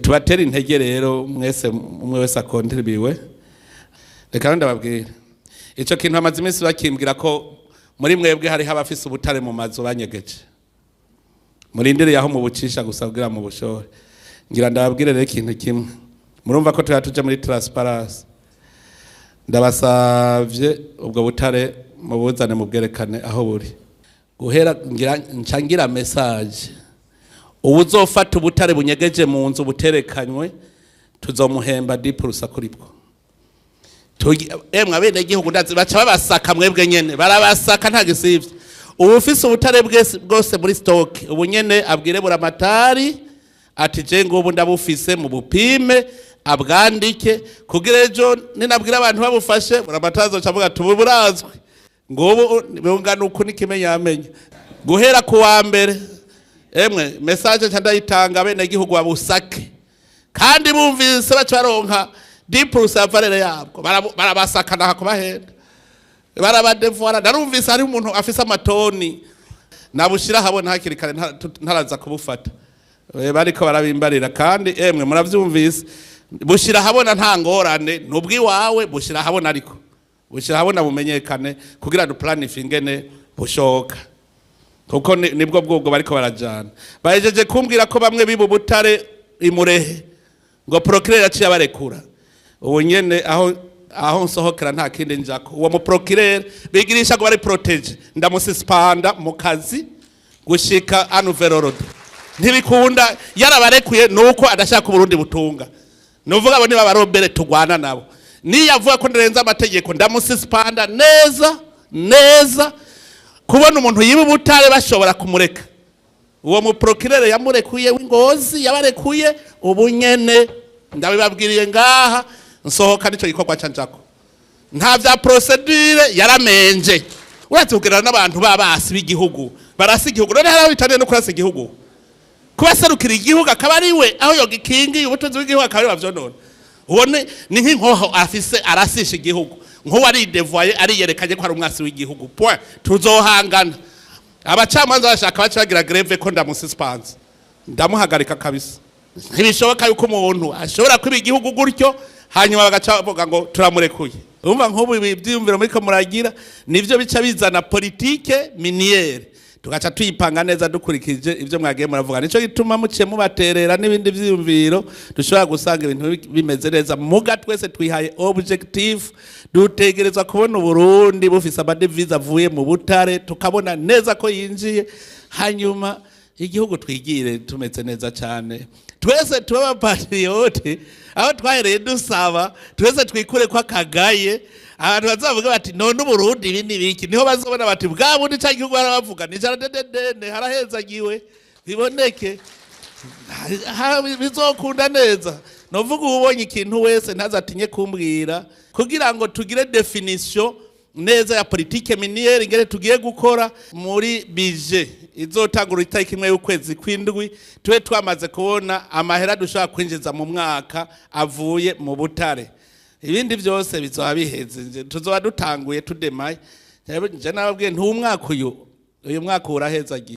tubatera intege rero mwese umwe wese akontribiwe reka ndababwira ico kintu amaze iminsi bakimbwira ko muri mwebwe hari habafise ubutare mu mazu banyegeje murindire yaho mubucisha gusa kugira mu bushore ngira ndababwire rero ikintu kimwe murumva ko tuje muri transparency ndabasavye ubwo butare mubuzane mubwerekane aho buri guhera ngira message ubuzofata ubutare bunyegeje mu nzu buterekanywe tuzomuhemba 10% kuri bwo emwe abene igihugu ndazi baca babasaka mwebwe nyene barabasaka nta gisivye ubufise ubutare bwose muri stock ubu nyene abwire buramatari ati je ngo ndabufise mu bupime abwandike kugira ejo ninabwira abantu babufashe buramatazo cavuga tuburazwe ngobo bungana uko nikimenyamenya guhera ku wa mbere emwe message cyandayitanga bene igihugu babusake kandi bumvise baca baronka 10% valere yabwo barabasaka nako bahenda barabadevora narumvise ari umuntu afise amatoni nabushira habona hakirikare ntaraza kubufata bariko barabimbarira kandi emwe muravyumvise bushira habona nta ngorane nubwi wawe bushira habona ariko bushira habona bumenyekane kugira du planifingene bushoka kuko nibwo bwubwo bariko barajana bajeje kumbwira ko bamwe BW'UBUTARE imurehe ngo procureur yaciye barekura ubu nyene aho nsohokera nta kindi njako uwo mu procureur bigirisha ngo bari protege ndamususpenda mu kazi gushika anuverorode ntibikunda yarabarekuye nuko adashaka uburundi butunga nuvuga abo niba barobere tugwana nabo niyavuga ko ndenza amategeko ndamususpenda neza kubona umuntu y'UBUTARE bashobora kumureka uwo mu procureur yamurekuye w'Ingozi yabarekuye ubu nyene ndabibabwiriye ngaha nsohoka nico gikorwa canjako nta vya procedure yaramenje uretse kugerana n'abantu babasi b'igihugu barasi igihugu none hari bitaniye no kurasa igihugu kubaserukira igihugu akaba ari we aho yogikingi ubutunzi bw'igihugu akaba ari bavyonona ubone ni nk'inkoho afise arasisha igihugu nko wari devoye ari yerekanye ko ari umwasi w'igihugu point tuzohangana abacamanza bashaka bacagira greve ko ndamususpense ndamuhagarika kabisa ntibishoboka yuko umuntu ashobora kwiba igihugu gutyo hanyuma bagaca bavuga ngo turamurekuye urumva nk'ubu ibyiyumviro muri ko muragira nivyo bica bizana politique miniere tugaca tuyipanga neza dukurikije ivyo mwagiye muravuga nico gituma muciye mubaterera n'ibindi vyiyumviro dushobora gusanga ibintu bimeze neza muga twese twihaye objective dutegerezwa kubona Burundi bufise amadevize avuye mu butare tukabona neza ko yinjiye hanyuma igihugu twigire tumeze neza cyane twese tuba abapatriote aho twahereye dusaba twese twikure kwa kagaye abantu bazavuga bati none Burundi ibi nibiki niho bazobona bati bwa bundi cya gihugu barabavuga ni jaradedene harahezagiwe biboneke bizokunda neza novuga ubonye ikintu wese ntazatinye kumbwira kugira ngo tugire definition neza ya politique miniere ingere tugiye gukora muri budget izotangura itariki imwe y'ukwezi kw'indwi twe twamaze kubona amahera dushaka kwinjiza mu mwaka avuye mu butare ibindi byose bizoba biheze tuzoba dutanguye tudemaye je nababwiye ntumwaka uyu mwaka uraheza